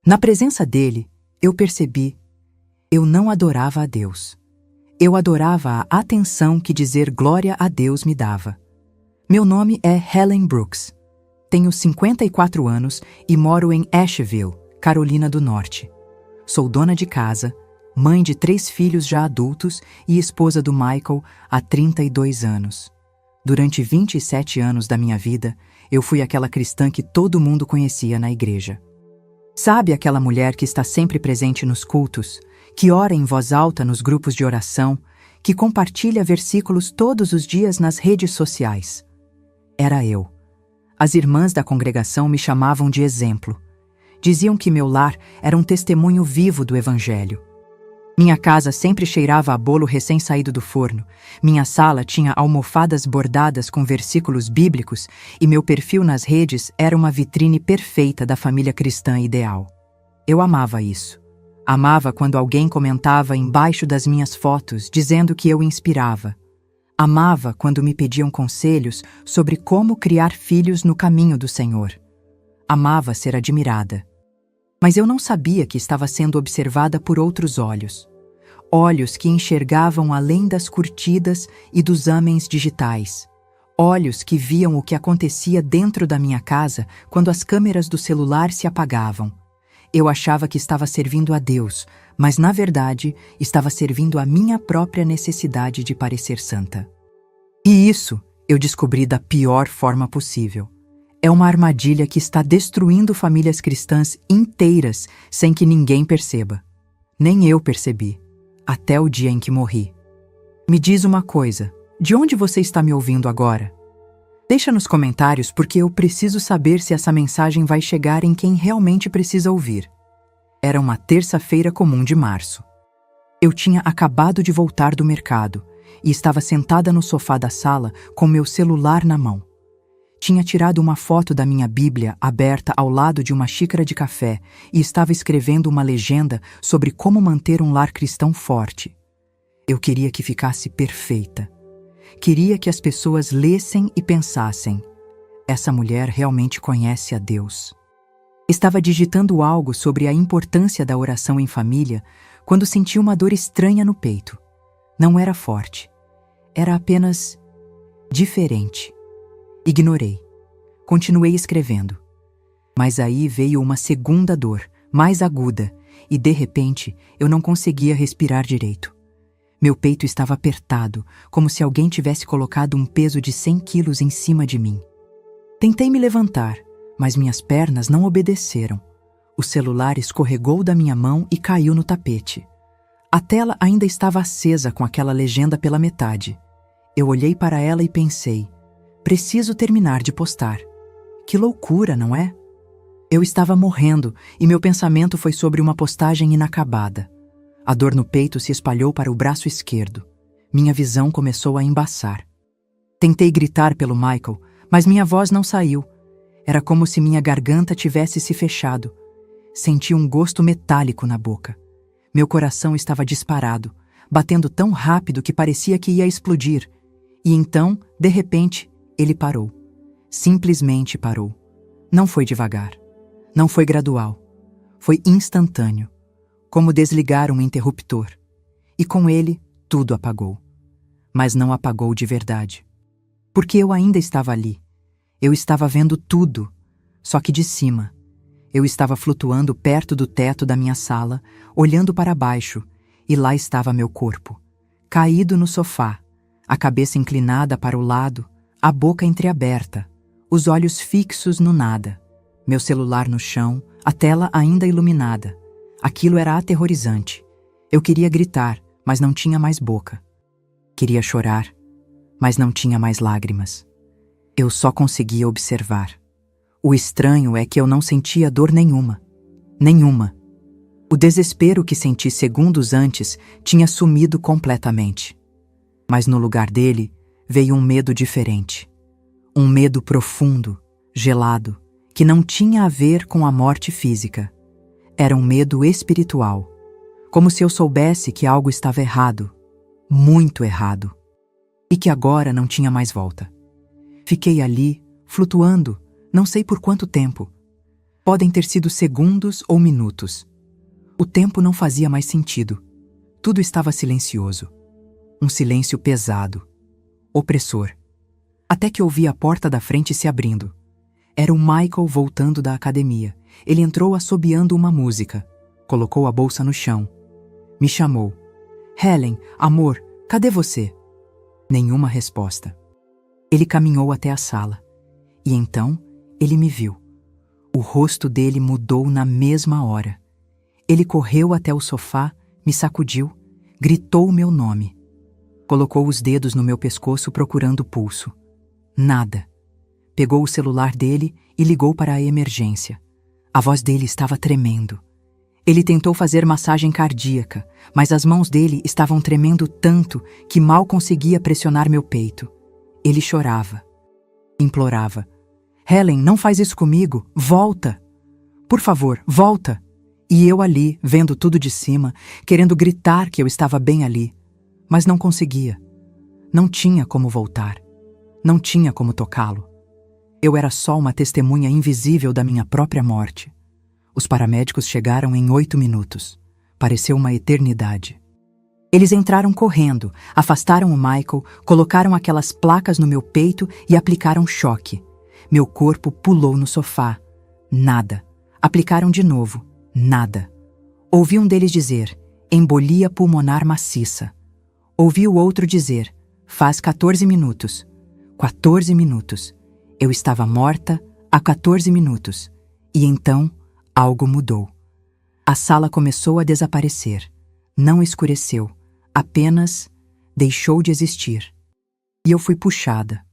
Na presença dele, eu percebi, eu não adorava a Deus. Eu adorava a atenção que dizer glória a Deus me dava. Meu nome é Helen Brooks. Tenho 54 anos e moro em Asheville, Carolina do Norte. Sou dona de casa, mãe de 3 filhos já adultos e esposa do Michael há 32 anos. Durante 27 anos da minha vida, eu fui aquela cristã que todo mundo conhecia na igreja. Sabe aquela mulher que está sempre presente nos cultos, que ora em voz alta nos grupos de oração, que compartilha versículos todos os dias nas redes sociais? Era eu. As irmãs da congregação me chamavam de exemplo. Diziam que meu lar era um testemunho vivo do Evangelho. Minha casa sempre cheirava a bolo recém-saído do forno, minha sala tinha almofadas bordadas com versículos bíblicos e meu perfil nas redes era uma vitrine perfeita da família cristã ideal. Eu amava isso. Amava quando alguém comentava embaixo das minhas fotos dizendo que eu inspirava. Amava quando me pediam conselhos sobre como criar filhos no caminho do Senhor. Amava ser admirada. Mas eu não sabia que estava sendo observada por outros olhos. Olhos que enxergavam além das curtidas e dos homens digitais. Olhos que viam o que acontecia dentro da minha casa quando as câmeras do celular se apagavam. Eu achava que estava servindo a Deus, mas na verdade estava servindo a minha própria necessidade de parecer santa. E isso eu descobri da pior forma possível. É uma armadilha que está destruindo famílias cristãs inteiras sem que ninguém perceba. Nem eu percebi, até o dia em que morri. Me diz uma coisa, de onde você está me ouvindo agora? Deixa nos comentários porque eu preciso saber se essa mensagem vai chegar em quem realmente precisa ouvir. Era uma terça-feira comum de março. Eu tinha acabado de voltar do mercado e estava sentada no sofá da sala com meu celular na mão. Tinha tirado uma foto da minha Bíblia aberta ao lado de uma xícara de café e estava escrevendo uma legenda sobre como manter um lar cristão forte. Eu queria que ficasse perfeita. Queria que as pessoas lessem e pensassem: essa mulher realmente conhece a Deus. Estava digitando algo sobre a importância da oração em família quando senti uma dor estranha no peito. Não era forte. Era apenas diferente. Ignorei. Continuei escrevendo. Mas aí veio uma segunda dor, mais aguda, e de repente eu não conseguia respirar direito. Meu peito estava apertado, como se alguém tivesse colocado um peso de 100 quilos em cima de mim. Tentei me levantar, mas minhas pernas não obedeceram. O celular escorregou da minha mão e caiu no tapete. A tela ainda estava acesa com aquela legenda pela metade. Eu olhei para ela e pensei: preciso terminar de postar. Que loucura, não é? Eu estava morrendo e meu pensamento foi sobre uma postagem inacabada. A dor no peito se espalhou para o braço esquerdo. Minha visão começou a embaçar. Tentei gritar pelo Michael, mas minha voz não saiu. Era como se minha garganta tivesse se fechado. Senti um gosto metálico na boca. Meu coração estava disparado, batendo tão rápido que parecia que ia explodir. E então, de repente, ele parou. Simplesmente parou. Não foi devagar. Não foi gradual. Foi instantâneo. Como desligar um interruptor. E com ele, tudo apagou. Mas não apagou de verdade. Porque eu ainda estava ali. Eu estava vendo tudo, só que de cima. Eu estava flutuando perto do teto da minha sala, olhando para baixo, e lá estava meu corpo, caído no sofá, a cabeça inclinada para o lado, a boca entreaberta, os olhos fixos no nada, meu celular no chão, a tela ainda iluminada. Aquilo era aterrorizante. Eu queria gritar, mas não tinha mais boca. Queria chorar, mas não tinha mais lágrimas. Eu só conseguia observar. O estranho é que eu não sentia dor nenhuma. Nenhuma. O desespero que senti segundos antes tinha sumido completamente. Mas no lugar dele veio um medo diferente. Um medo profundo, gelado, que não tinha a ver com a morte física. Era um medo espiritual. Como se eu soubesse que algo estava errado. Muito errado. E que agora não tinha mais volta. Fiquei ali, flutuando, não sei por quanto tempo. Podem ter sido segundos ou minutos. O tempo não fazia mais sentido. Tudo estava silencioso. Um silêncio pesado, opressor. Até que ouvi a porta da frente se abrindo. Era o Michael voltando da academia. Ele entrou assobiando uma música. Colocou a bolsa no chão. Me chamou. Helen, amor, cadê você? Nenhuma resposta. Ele caminhou até a sala. E então, ele me viu. O rosto dele mudou na mesma hora. Ele correu até o sofá, me sacudiu, gritou o meu nome. Colocou os dedos no meu pescoço procurando o pulso. Nada. Pegou o celular dele e ligou para a emergência. A voz dele estava tremendo. Ele tentou fazer massagem cardíaca, mas as mãos dele estavam tremendo tanto que mal conseguia pressionar meu peito. Ele chorava. Implorava. Helen, não faz isso comigo. Volta. Por favor, volta. E eu ali, vendo tudo de cima, querendo gritar que eu estava bem ali. Mas não conseguia. Não tinha como voltar. Não tinha como tocá-lo. Eu era só uma testemunha invisível da minha própria morte. Os paramédicos chegaram em 8 minutos. Pareceu uma eternidade. Eles entraram correndo, afastaram o Michael, colocaram aquelas placas no meu peito e aplicaram choque. Meu corpo pulou no sofá. Nada. Aplicaram de novo. Nada. Ouvi um deles dizer, embolia pulmonar maciça. Ouvi o outro dizer, faz 14 minutos. 14 minutos. Eu estava morta há 14 minutos. E então, algo mudou. A sala começou a desaparecer. Não escureceu. Apenas deixou de existir. E eu fui puxada.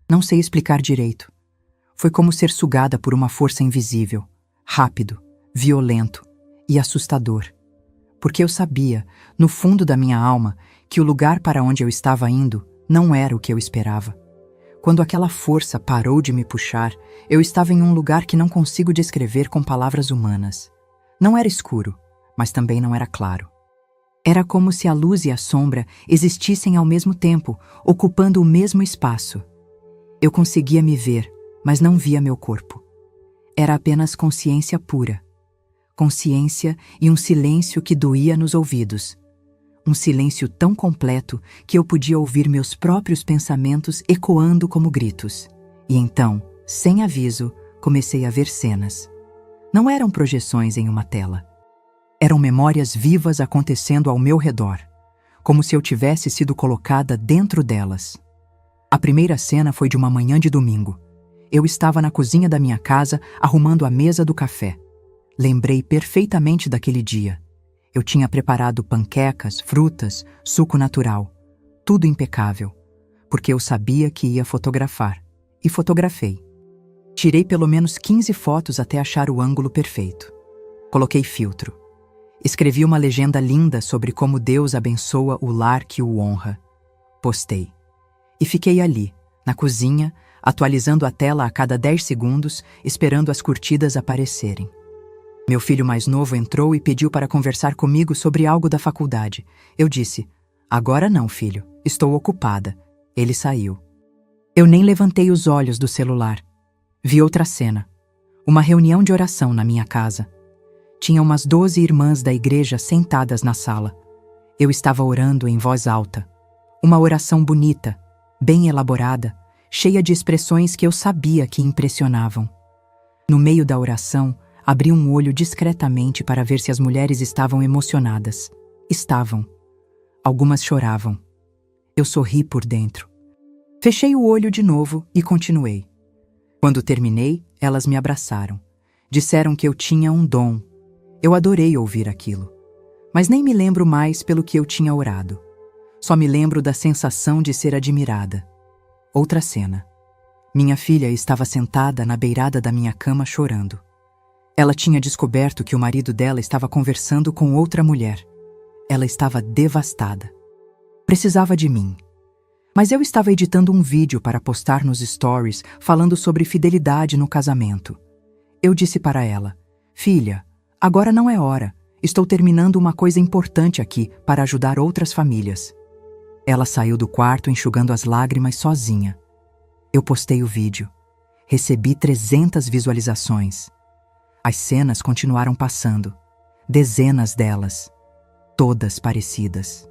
Não sei explicar direito. Foi como ser sugada por uma força invisível. Rápido, violento e assustador. Porque eu sabia, no fundo da minha alma, que o lugar para onde eu estava indo não era o que eu esperava. Quando aquela força parou de me puxar, eu estava em um lugar que não consigo descrever com palavras humanas. Não era escuro, mas também não era claro. Era como se a luz e a sombra existissem ao mesmo tempo, ocupando o mesmo espaço. Eu conseguia me ver, mas não via meu corpo. Era apenas consciência pura. Consciência e um silêncio que doía nos ouvidos. Um silêncio tão completo que eu podia ouvir meus próprios pensamentos ecoando como gritos. E então, sem aviso, comecei a ver cenas. Não eram projeções em uma tela. Eram memórias vivas acontecendo ao meu redor, como se eu tivesse sido colocada dentro delas. A primeira cena foi de uma manhã de domingo. Eu estava na cozinha da minha casa arrumando a mesa do café. Lembrei perfeitamente daquele dia. Eu tinha preparado panquecas, frutas, suco natural. Tudo impecável, porque eu sabia que ia fotografar. E fotografei. Tirei pelo menos 15 fotos até achar o ângulo perfeito. Coloquei filtro. Escrevi uma legenda linda sobre como Deus abençoa o lar que o honra. Postei. E fiquei ali, na cozinha, atualizando a tela a cada 10 segundos, esperando as curtidas aparecerem. Meu filho mais novo entrou e pediu para conversar comigo sobre algo da faculdade. Eu disse, agora não, filho, estou ocupada. Ele saiu. Eu nem levantei os olhos do celular. Vi outra cena. Uma reunião de oração na minha casa. Tinha umas 12 irmãs da igreja sentadas na sala. Eu estava orando em voz alta. Uma oração bonita, bem elaborada, cheia de expressões que eu sabia que impressionavam. No meio da oração, abri um olho discretamente para ver se as mulheres estavam emocionadas. Estavam. Algumas choravam. Eu sorri por dentro. Fechei o olho de novo e continuei. Quando terminei, elas me abraçaram. Disseram que eu tinha um dom. Eu adorei ouvir aquilo. Mas nem me lembro mais pelo que eu tinha orado. Só me lembro da sensação de ser admirada. Outra cena. Minha filha estava sentada na beirada da minha cama chorando. Ela tinha descoberto que o marido dela estava conversando com outra mulher. Ela estava devastada. Precisava de mim. Mas eu estava editando um vídeo para postar nos stories falando sobre fidelidade no casamento. Eu disse para ela, filha, agora não é hora. Estou terminando uma coisa importante aqui para ajudar outras famílias. Ela saiu do quarto enxugando as lágrimas sozinha. Eu postei o vídeo. Recebi 300 visualizações. As cenas continuaram passando. Dezenas delas. Todas parecidas.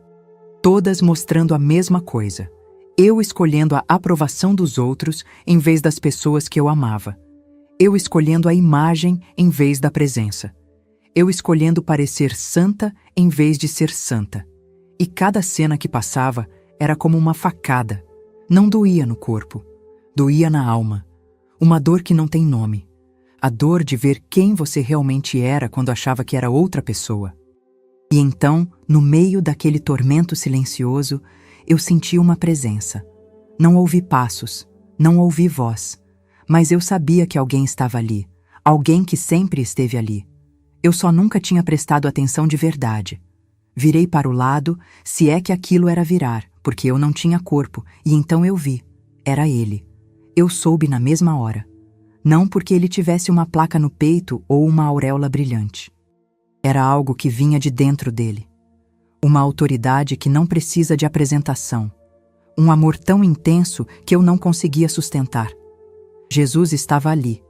Todas mostrando a mesma coisa. Eu escolhendo a aprovação dos outros em vez das pessoas que eu amava. Eu escolhendo a imagem em vez da presença. Eu escolhendo parecer santa em vez de ser santa. E cada cena que passava era como uma facada. Não doía no corpo, doía na alma. Uma dor que não tem nome. A dor de ver quem você realmente era quando achava que era outra pessoa. E então, no meio daquele tormento silencioso, eu senti uma presença. Não ouvi passos, não ouvi voz, mas eu sabia que alguém estava ali, alguém que sempre esteve ali. Eu só nunca tinha prestado atenção de verdade. Virei para o lado, se é que aquilo era virar, porque eu não tinha corpo, e então eu vi. Era ele. Eu soube na mesma hora. Não porque ele tivesse uma placa no peito ou uma auréola brilhante. Era algo que vinha de dentro dele. Uma autoridade que não precisa de apresentação. Um amor tão intenso que eu não conseguia sustentar. Jesus estava ali,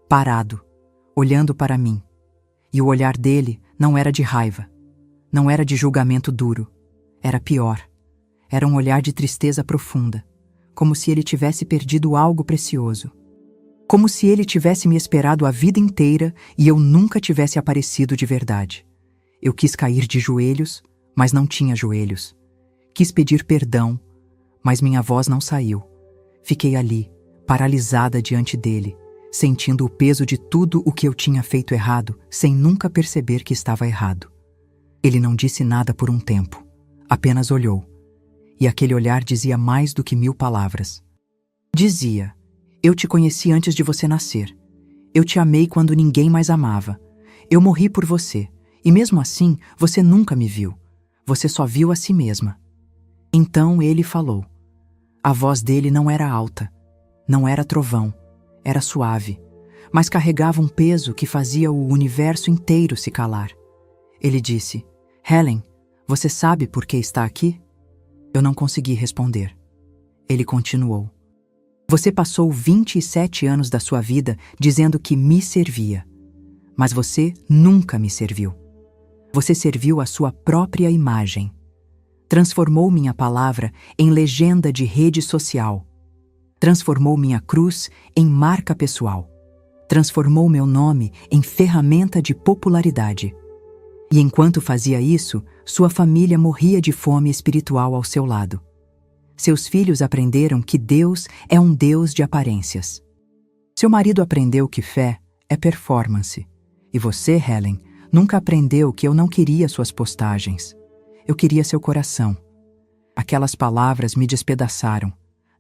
parado, olhando para mim. E o olhar dele não era de raiva. Não era de julgamento duro. Era pior. Era um olhar de tristeza profunda. Como se ele tivesse perdido algo precioso. Como se ele tivesse me esperado a vida inteira e eu nunca tivesse aparecido de verdade. Eu quis cair de joelhos, mas não tinha joelhos. Quis pedir perdão, mas minha voz não saiu. Fiquei ali, paralisada diante dele, sentindo o peso de tudo o que eu tinha feito errado, sem nunca perceber que estava errado. Ele não disse nada por um tempo, apenas olhou. E aquele olhar dizia mais do que 1000 palavras. Dizia: eu te conheci antes de você nascer. Eu te amei quando ninguém mais amava. Eu morri por você, e mesmo assim, você nunca me viu. Você só viu a si mesma. Então ele falou. A voz dele não era alta, não era trovão, era suave, mas carregava um peso que fazia o universo inteiro se calar. Ele disse: Helen, você sabe por que está aqui? Eu não consegui responder. Ele continuou. Você passou 27 anos da sua vida dizendo que me servia. Mas você nunca me serviu. Você serviu a sua própria imagem. Transformou minha palavra em legenda de rede social. Transformou minha cruz em marca pessoal. Transformou meu nome em ferramenta de popularidade. E enquanto fazia isso, sua família morria de fome espiritual ao seu lado. Seus filhos aprenderam que Deus é um Deus de aparências. Seu marido aprendeu que fé é performance. E você, Helen, nunca aprendeu que eu não queria suas postagens. Eu queria seu coração. Aquelas palavras me despedaçaram,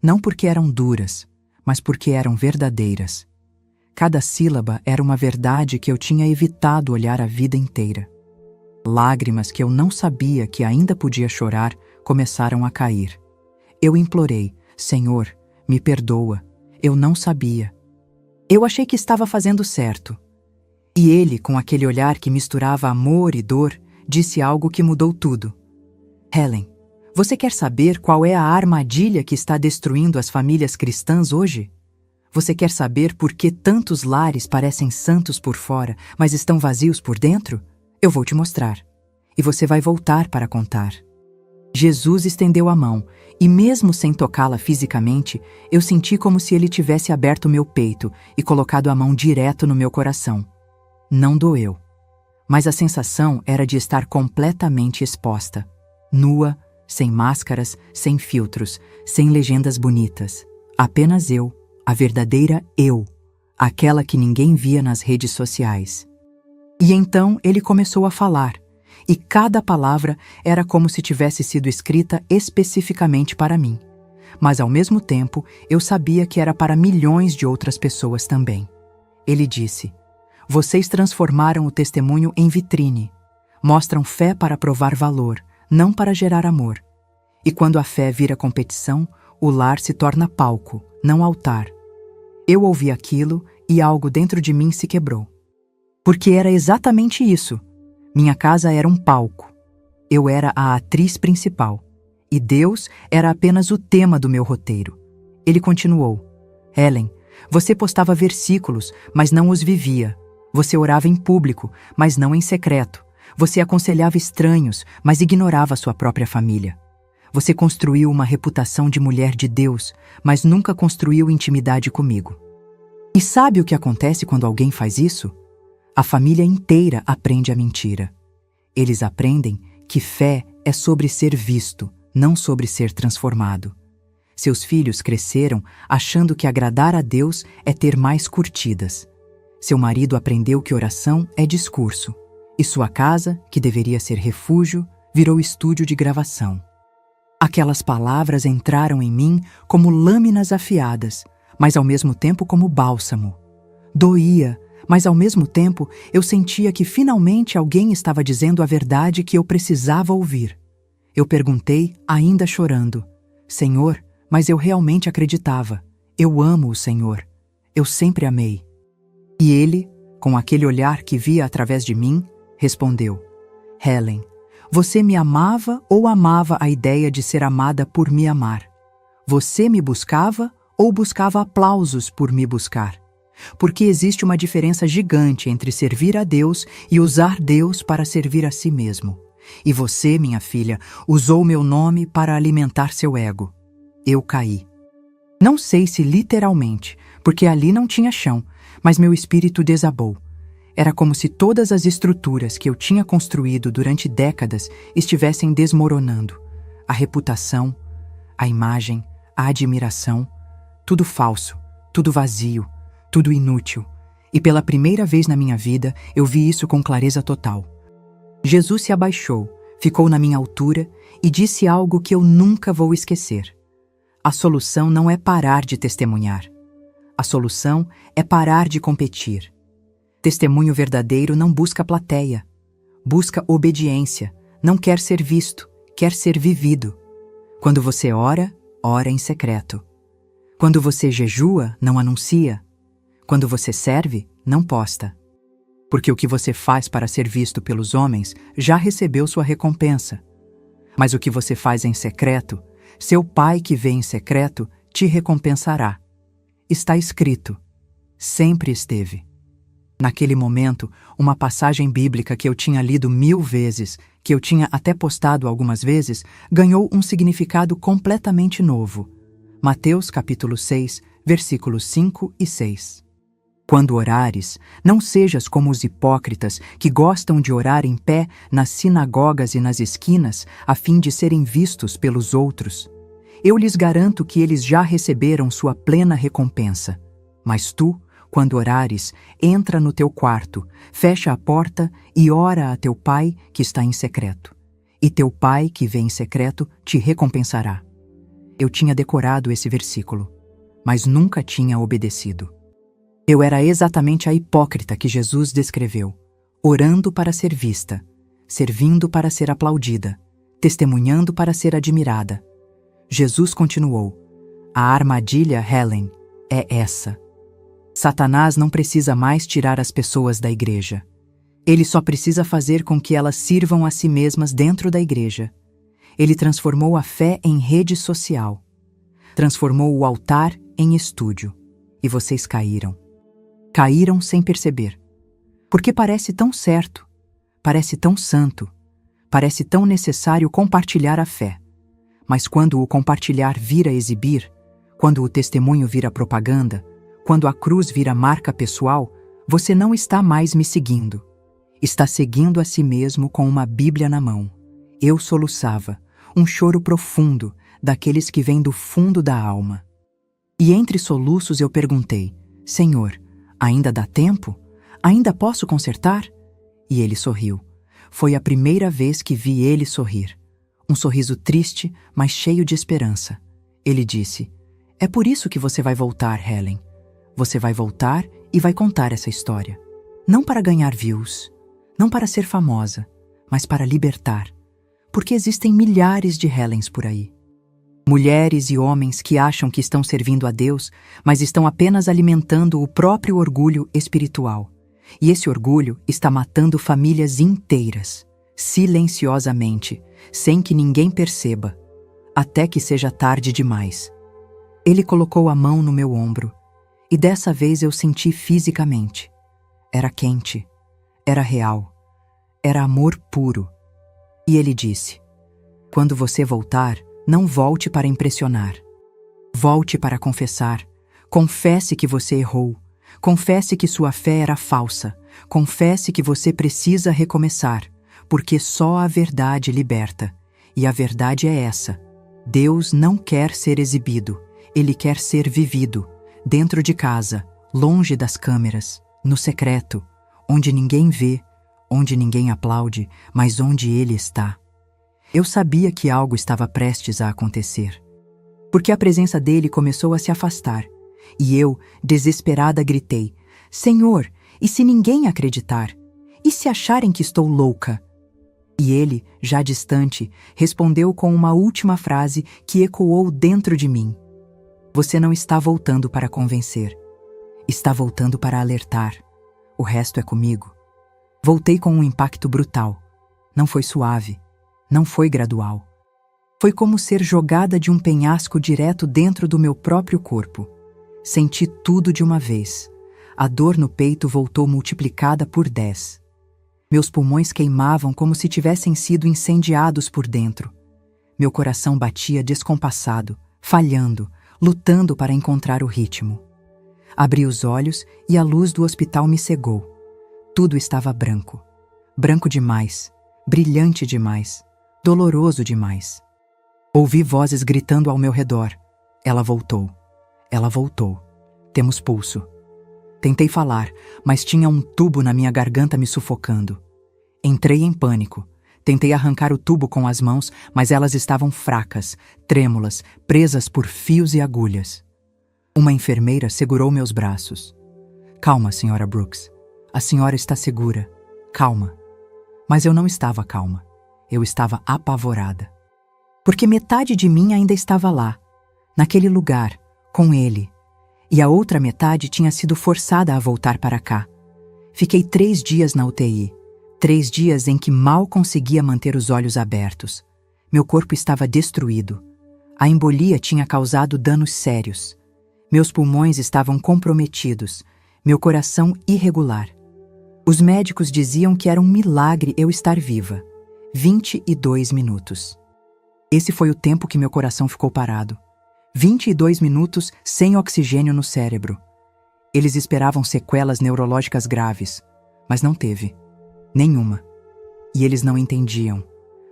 não porque eram duras, mas porque eram verdadeiras. Cada sílaba era uma verdade que eu tinha evitado olhar a vida inteira. Lágrimas que eu não sabia que ainda podia chorar começaram a cair. Eu implorei: Senhor, me perdoa, eu não sabia. Eu achei que estava fazendo certo. E ele, com aquele olhar que misturava amor e dor, disse algo que mudou tudo. Helen, você quer saber qual é a armadilha que está destruindo as famílias cristãs hoje? Você quer saber por que tantos lares parecem santos por fora, mas estão vazios por dentro? Eu vou te mostrar. E você vai voltar para contar. Jesus estendeu a mão, e mesmo sem tocá-la fisicamente, eu senti como se ele tivesse aberto meu peito e colocado a mão direto no meu coração. Não doeu. Mas a sensação era de estar completamente exposta. Nua, sem máscaras, sem filtros, sem legendas bonitas. Apenas eu, a verdadeira eu, aquela que ninguém via nas redes sociais. E então ele começou a falar, e cada palavra era como se tivesse sido escrita especificamente para mim. Mas ao mesmo tempo, eu sabia que era para milhões de outras pessoas também. Ele disse: vocês transformaram o testemunho em vitrine. Mostram fé para provar valor, não para gerar amor. E quando a fé vira competição, o lar se torna palco, não altar. Eu ouvi aquilo e algo dentro de mim se quebrou. Porque era exatamente isso. Minha casa era um palco. Eu era a atriz principal. E Deus era apenas o tema do meu roteiro. Ele continuou: Helen, você postava versículos, mas não os vivia. Você orava em público, mas não em secreto. Você aconselhava estranhos, mas ignorava sua própria família. Você construiu uma reputação de mulher de Deus, mas nunca construiu intimidade comigo. E sabe o que acontece quando alguém faz isso? A família inteira aprende a mentira. Eles aprendem que fé é sobre ser visto, não sobre ser transformado. Seus filhos cresceram achando que agradar a Deus é ter mais curtidas. Seu marido aprendeu que oração é discurso, e sua casa, que deveria ser refúgio, virou estúdio de gravação. Aquelas palavras entraram em mim como lâminas afiadas, mas ao mesmo tempo como bálsamo. Doía, mas ao mesmo tempo eu sentia que finalmente alguém estava dizendo a verdade que eu precisava ouvir. Eu perguntei, ainda chorando: Senhor, mas eu realmente acreditava. Eu amo o Senhor. Eu sempre amei. E ele, com aquele olhar que via através de mim, respondeu: Helen, você me amava ou amava a ideia de ser amada por me amar? Você me buscava ou buscava aplausos por me buscar? Porque existe uma diferença gigante entre servir a Deus e usar Deus para servir a si mesmo. E você, minha filha, usou meu nome para alimentar seu ego. Eu caí. Não sei se literalmente, porque ali não tinha chão, mas meu espírito desabou. Era como se todas as estruturas que eu tinha construído durante décadas estivessem desmoronando. A reputação, a imagem, a admiração, tudo falso, tudo vazio, tudo inútil. E pela primeira vez na minha vida, eu vi isso com clareza total. Jesus se abaixou, ficou na minha altura e disse algo que eu nunca vou esquecer. A solução não é parar de testemunhar. A solução é parar de competir. Testemunho verdadeiro não busca plateia. Busca obediência. Não quer ser visto, quer ser vivido. Quando você ora, ora em secreto. Quando você jejua, não anuncia. Quando você serve, não posta. Porque o que você faz para ser visto pelos homens já recebeu sua recompensa. Mas o que você faz em secreto, seu Pai que vê em secreto te recompensará. Está escrito. Sempre esteve. Naquele momento, uma passagem bíblica que eu tinha lido 1000 vezes, que eu tinha até postado algumas vezes, ganhou um significado completamente novo. Mateus capítulo 6, versículos 5 e 6. Quando orares, não sejas como os hipócritas que gostam de orar em pé nas sinagogas e nas esquinas, a fim de serem vistos pelos outros. Eu lhes garanto que eles já receberam sua plena recompensa. Mas tu, quando orares, entra no teu quarto, fecha a porta e ora a teu Pai que está em secreto. E teu Pai que vê em secreto te recompensará. Eu tinha decorado esse versículo, mas nunca tinha obedecido. Eu era exatamente a hipócrita que Jesus descreveu, orando para ser vista, servindo para ser aplaudida, testemunhando para ser admirada. Jesus continuou: a armadilha, Helen, é essa. Satanás não precisa mais tirar as pessoas da igreja. Ele só precisa fazer com que elas sirvam a si mesmas dentro da igreja. Ele transformou a fé em rede social. Transformou o altar em estúdio. E vocês caíram. Caíram sem perceber. Porque parece tão certo, parece tão santo, parece tão necessário compartilhar a fé. Mas quando o compartilhar vira exibir, quando o testemunho vira propaganda, quando a cruz vira marca pessoal, você não está mais me seguindo. Está seguindo a si mesmo com uma Bíblia na mão. Eu soluçava, um choro profundo, daqueles que vêm do fundo da alma. E entre soluços eu perguntei: Senhor, ainda dá tempo? Ainda posso consertar? E ele sorriu. Foi a primeira vez que vi ele sorrir. Um sorriso triste, mas cheio de esperança. Ele disse: é por isso que você vai voltar, Helen. Você vai voltar e vai contar essa história. Não para ganhar views, não para ser famosa, mas para libertar. Porque existem milhares de Helens por aí. Mulheres e homens que acham que estão servindo a Deus, mas estão apenas alimentando o próprio orgulho espiritual. E esse orgulho está matando famílias inteiras, silenciosamente, sem que ninguém perceba, até que seja tarde demais. Ele colocou a mão no meu ombro, e dessa vez eu senti fisicamente. Era quente. Era real. Era amor puro. E ele disse: quando você voltar, não volte para impressionar. Volte para confessar. Confesse que você errou. Confesse que sua fé era falsa. Confesse que você precisa recomeçar, porque só a verdade liberta. E a verdade é essa: Deus não quer ser exibido, Ele quer ser vivido, dentro de casa, longe das câmeras, no secreto, onde ninguém vê, onde ninguém aplaude, mas onde Ele está. Eu sabia que algo estava prestes a acontecer, porque a presença dele começou a se afastar, e eu, desesperada, gritei: Senhor, e se ninguém acreditar? E se acharem que estou louca? E ele, já distante, respondeu com uma última frase que ecoou dentro de mim: você não está voltando para convencer. Está voltando para alertar. O resto é comigo. Voltei com um impacto brutal. Não foi suave. Não foi gradual. Foi como ser jogada de um penhasco direto dentro do meu próprio corpo. Senti tudo de uma vez. A dor no peito voltou multiplicada por 10. Meus pulmões queimavam como se tivessem sido incendiados por dentro. Meu coração batia descompassado, falhando, lutando para encontrar o ritmo. Abri os olhos e a luz do hospital me cegou. Tudo estava branco. Branco demais, brilhante demais, doloroso demais. Ouvi vozes gritando ao meu redor. Ela voltou. Ela voltou. Temos pulso. Tentei falar, mas tinha um tubo na minha garganta me sufocando. Entrei em pânico. Tentei arrancar o tubo com as mãos, mas elas estavam fracas, trêmulas, presas por fios e agulhas. Uma enfermeira segurou meus braços. Calma, Sra. Brooks. A senhora está segura. Calma. Mas eu não estava calma. Eu estava apavorada. Porque metade de mim ainda estava lá, naquele lugar, com ele. E a outra metade tinha sido forçada a voltar para cá. Fiquei 3 dias na UTI. 3 dias em que mal conseguia manter os olhos abertos. Meu corpo estava destruído. A embolia tinha causado danos sérios. Meus pulmões estavam comprometidos. Meu coração irregular. Os médicos diziam que era um milagre eu estar viva. 22 minutos. Esse foi o tempo que meu coração ficou parado. 22 minutos sem oxigênio no cérebro. Eles esperavam sequelas neurológicas graves, mas não teve. Nenhuma. E eles não entendiam.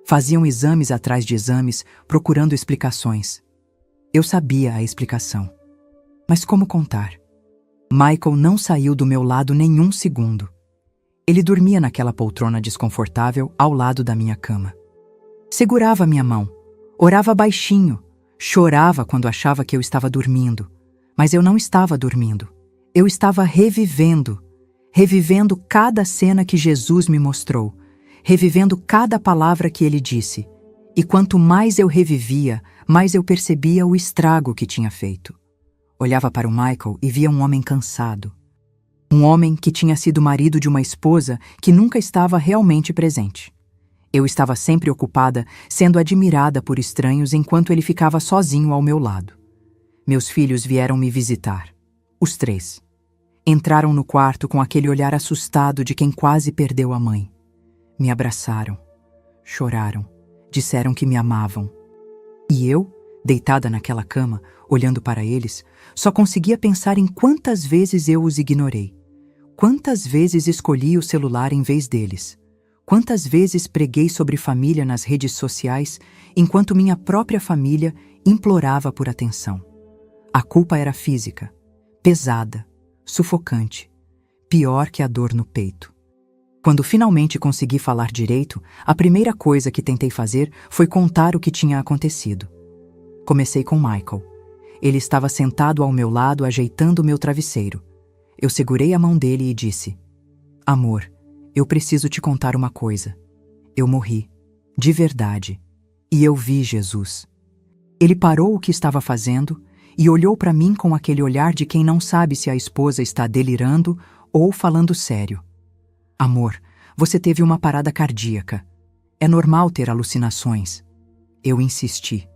Faziam exames atrás de exames, procurando explicações. Eu sabia a explicação. Mas como contar? Michael não saiu do meu lado nenhum segundo. Ele dormia naquela poltrona desconfortável ao lado da minha cama. Segurava minha mão, orava baixinho, chorava quando achava que eu estava dormindo. Mas eu não estava dormindo. Eu estava revivendo cada cena que Jesus me mostrou, revivendo cada palavra que ele disse. E quanto mais eu revivia, mais eu percebia o estrago que tinha feito. Olhava para o Michael e via um homem cansado. Um homem que tinha sido marido de uma esposa que nunca estava realmente presente. Eu estava sempre ocupada, sendo admirada por estranhos enquanto ele ficava sozinho ao meu lado. Meus filhos vieram me visitar. Os 3. Entraram no quarto com aquele olhar assustado de quem quase perdeu a mãe. Me abraçaram. Choraram. Disseram que me amavam. E eu, deitada naquela cama, olhando para eles, só conseguia pensar em quantas vezes eu os ignorei. Quantas vezes escolhi o celular em vez deles. Quantas vezes preguei sobre família nas redes sociais, enquanto minha própria família implorava por atenção. A culpa era física, pesada, sufocante, pior que a dor no peito. Quando finalmente consegui falar direito, a primeira coisa que tentei fazer foi contar o que tinha acontecido. Comecei com Michael. Ele estava sentado ao meu lado, ajeitando o meu travesseiro. Eu segurei a mão dele e disse: Amor, eu preciso te contar uma coisa. Eu morri, de verdade, e eu vi Jesus. Ele parou o que estava fazendo e olhou para mim com aquele olhar de quem não sabe se a esposa está delirando ou falando sério. Amor, você teve uma parada cardíaca. É normal ter alucinações. Eu insisti.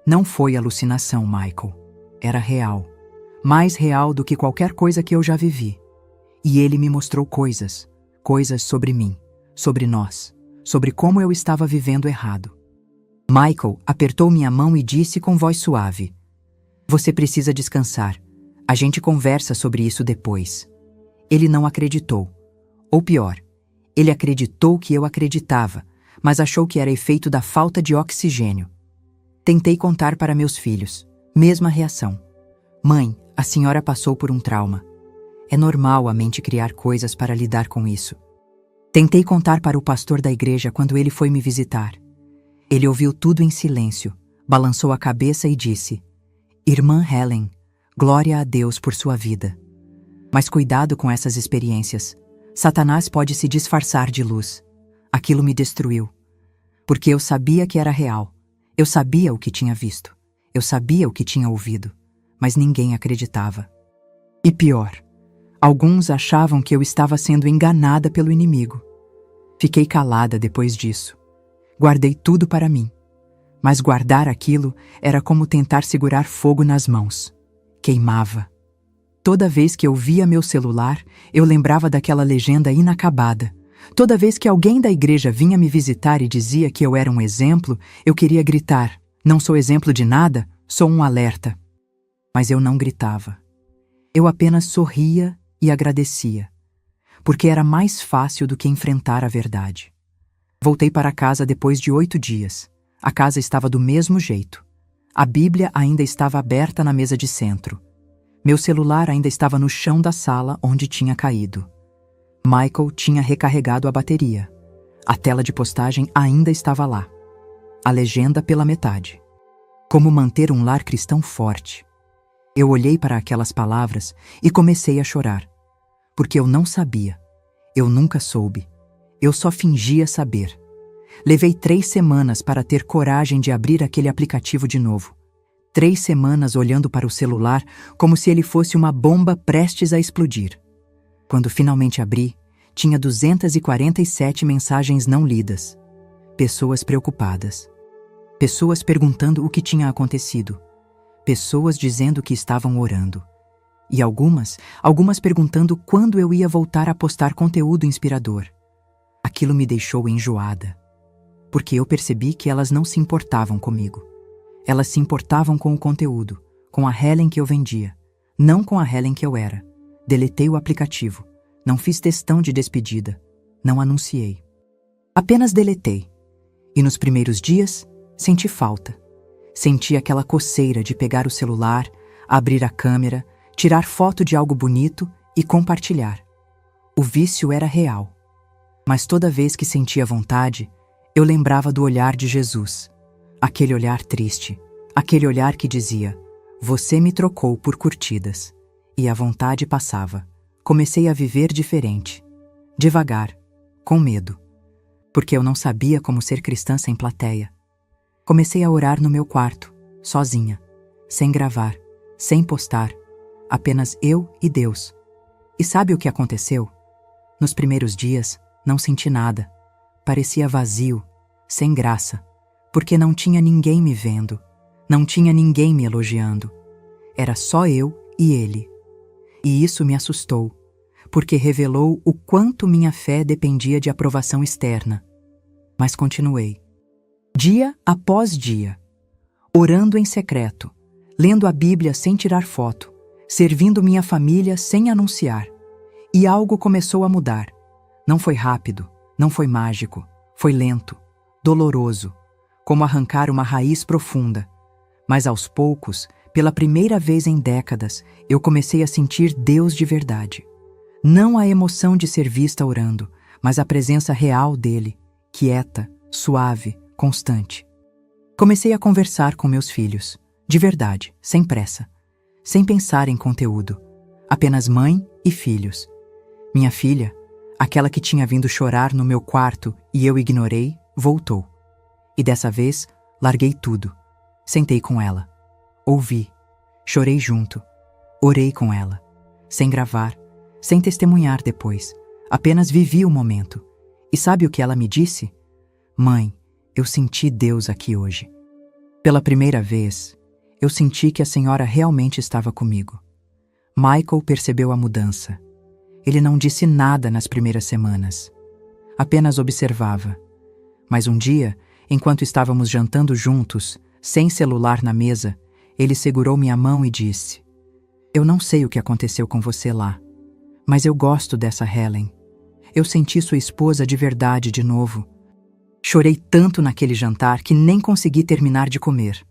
Não foi alucinação, Michael. Era real. Mais real do que qualquer coisa que eu já vivi. E ele me mostrou coisas sobre mim, sobre nós, sobre como eu estava vivendo errado. Michael apertou minha mão e disse com voz suave: "Você precisa descansar. A gente conversa sobre isso depois." Ele não acreditou. Ou pior, ele acreditou que eu acreditava, mas achou que era efeito da falta de oxigênio. Tentei contar para meus filhos. Mesma reação. "Mãe, a senhora passou por um trauma. É normal a mente criar coisas para lidar com isso." Tentei contar para o pastor da igreja quando ele foi me visitar. Ele ouviu tudo em silêncio, balançou a cabeça e disse: "Irmã Helen, glória a Deus por sua vida. Mas cuidado com essas experiências. Satanás pode se disfarçar de luz." Aquilo me destruiu. Porque eu sabia que era real. Eu sabia o que tinha visto. Eu sabia o que tinha ouvido. Mas ninguém acreditava. E pior, alguns achavam que eu estava sendo enganada pelo inimigo. Fiquei calada depois disso. Guardei tudo para mim. Mas guardar aquilo era como tentar segurar fogo nas mãos. Queimava. Toda vez que eu via meu celular, eu lembrava daquela legenda inacabada. Toda vez que alguém da igreja vinha me visitar e dizia que eu era um exemplo, eu queria gritar: "Não sou exemplo de nada, sou um alerta." Mas eu não gritava. Eu apenas sorria e agradecia, porque era mais fácil do que enfrentar a verdade. Voltei para casa depois de 8 dias. A casa estava do mesmo jeito. A Bíblia ainda estava aberta na mesa de centro. Meu celular ainda estava no chão da sala onde tinha caído. Michael tinha recarregado a bateria. A tela de postagem ainda estava lá. A legenda pela metade. Como manter um lar cristão forte. Eu olhei para aquelas palavras e comecei a chorar. Porque eu não sabia. Eu nunca soube. Eu só fingia saber. Levei 3 semanas para ter coragem de abrir aquele aplicativo de novo. 3 semanas olhando para o celular como se ele fosse uma bomba prestes a explodir. Quando finalmente abri, tinha 247 mensagens não lidas. Pessoas preocupadas. Pessoas perguntando o que tinha acontecido. Pessoas dizendo que estavam orando. E algumas perguntando quando eu ia voltar a postar conteúdo inspirador. Aquilo me deixou enjoada. Porque eu percebi que elas não se importavam comigo. Elas se importavam com o conteúdo, com a Helen que eu vendia, não com a Helen que eu era. Deletei o aplicativo. Não fiz textão de despedida. Não anunciei. Apenas deletei. E nos primeiros dias, senti falta. Senti aquela coceira de pegar o celular, abrir a câmera, tirar foto de algo bonito e compartilhar. O vício era real. Mas toda vez que sentia vontade, eu lembrava do olhar de Jesus. Aquele olhar triste. Aquele olhar que dizia: "Você me trocou por curtidas." E a vontade passava. Comecei a viver diferente. Devagar. Com medo. Porque eu não sabia como ser cristã sem plateia. Comecei a orar no meu quarto, sozinha. Sem gravar. Sem postar. Apenas eu e Deus. E sabe o que aconteceu? Nos primeiros dias, não senti nada. Parecia vazio, sem graça, porque não tinha ninguém me vendo, não tinha ninguém me elogiando. Era só eu e ele. E isso me assustou, porque revelou o quanto minha fé dependia de aprovação externa. Mas continuei. Dia após dia, orando em secreto, lendo a Bíblia sem tirar foto, servindo minha família sem anunciar. E algo começou a mudar. Não foi rápido, não foi mágico, foi lento, doloroso, como arrancar uma raiz profunda. Mas aos poucos, pela primeira vez em décadas, eu comecei a sentir Deus de verdade. Não a emoção de ser vista orando, mas a presença real dele, quieta, suave, constante. Comecei a conversar com meus filhos, de verdade, sem pressa, sem pensar em conteúdo, apenas mãe e filhos. Minha filha, aquela que tinha vindo chorar no meu quarto e eu ignorei, voltou. E dessa vez, larguei tudo. Sentei com ela. Ouvi. Chorei junto. Orei com ela. Sem gravar, sem testemunhar depois. Apenas vivi o momento. E sabe o que ela me disse? "Mãe, eu senti Deus aqui hoje." Pela primeira vez, eu senti que a senhora realmente estava comigo. Michael percebeu a mudança. Ele não disse nada nas primeiras semanas. Apenas observava. Mas um dia, enquanto estávamos jantando juntos, sem celular na mesa, ele segurou minha mão e disse: "Eu não sei o que aconteceu com você lá, mas eu gosto dessa Helen. Eu senti sua esposa de verdade de novo." Chorei tanto naquele jantar que nem consegui terminar de comer.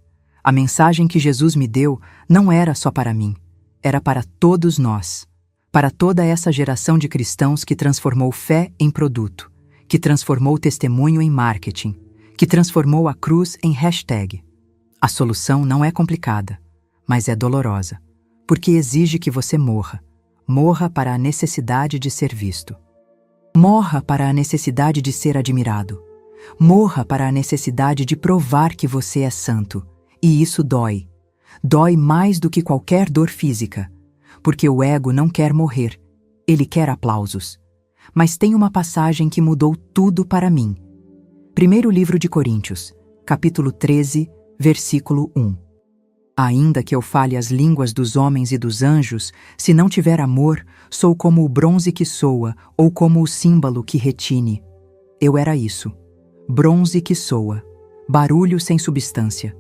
A mensagem que Jesus me deu não era só para mim, era para todos nós, para toda essa geração de cristãos que transformou fé em produto, que transformou testemunho em marketing, que transformou a cruz em hashtag. A solução não é complicada, mas é dolorosa, porque exige que você morra. Morra para a necessidade de ser visto. Morra para a necessidade de ser admirado. Morra para a necessidade de provar que você é santo. E isso dói. Dói mais do que qualquer dor física, porque o ego não quer morrer, ele quer aplausos. Mas tem uma passagem que mudou tudo para mim. Primeiro livro de Coríntios, capítulo 13, versículo 1. Ainda que eu fale as línguas dos homens e dos anjos, se não tiver amor, sou como o bronze que soa ou como o símbolo que retine. Eu era isso. Bronze que soa, barulho sem substância,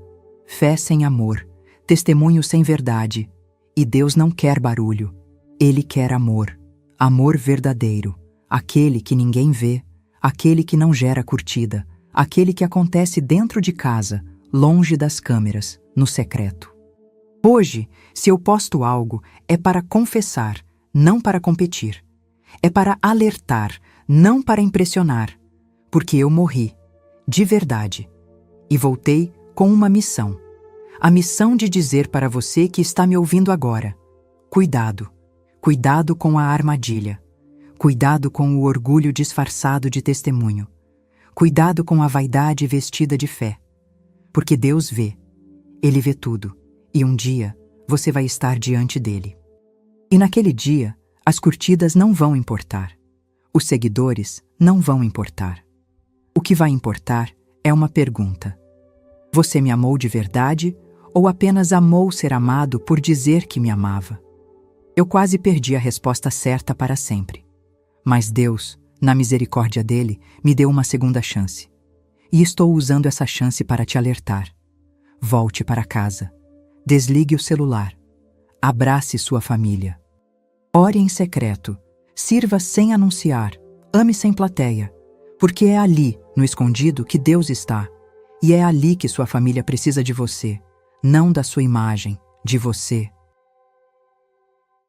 fé sem amor, testemunho sem verdade. E Deus não quer barulho. Ele quer amor. Amor verdadeiro. Aquele que ninguém vê, aquele que não gera curtida, aquele que acontece dentro de casa, longe das câmeras, no secreto. Hoje, se eu posto algo, é para confessar, não para competir. É para alertar, não para impressionar. Porque eu morri, de verdade, e voltei com uma missão. A missão de dizer para você que está me ouvindo agora: cuidado, cuidado com a armadilha. Cuidado com o orgulho disfarçado de testemunho. Cuidado com a vaidade vestida de fé. Porque Deus vê. Ele vê tudo. E um dia, você vai estar diante dele. E naquele dia, as curtidas não vão importar. Os seguidores não vão importar. O que vai importar é uma pergunta: você me amou de verdade ou apenas amou ser amado por dizer que me amava? Eu quase perdi a resposta certa para sempre. Mas Deus, na misericórdia dele, me deu uma segunda chance. E estou usando essa chance para te alertar. Volte para casa. Desligue o celular. Abrace sua família. Ore em secreto. Sirva sem anunciar. Ame sem plateia. Porque é ali, no escondido, que Deus está. E é ali que sua família precisa de você. Não da sua imagem, de você.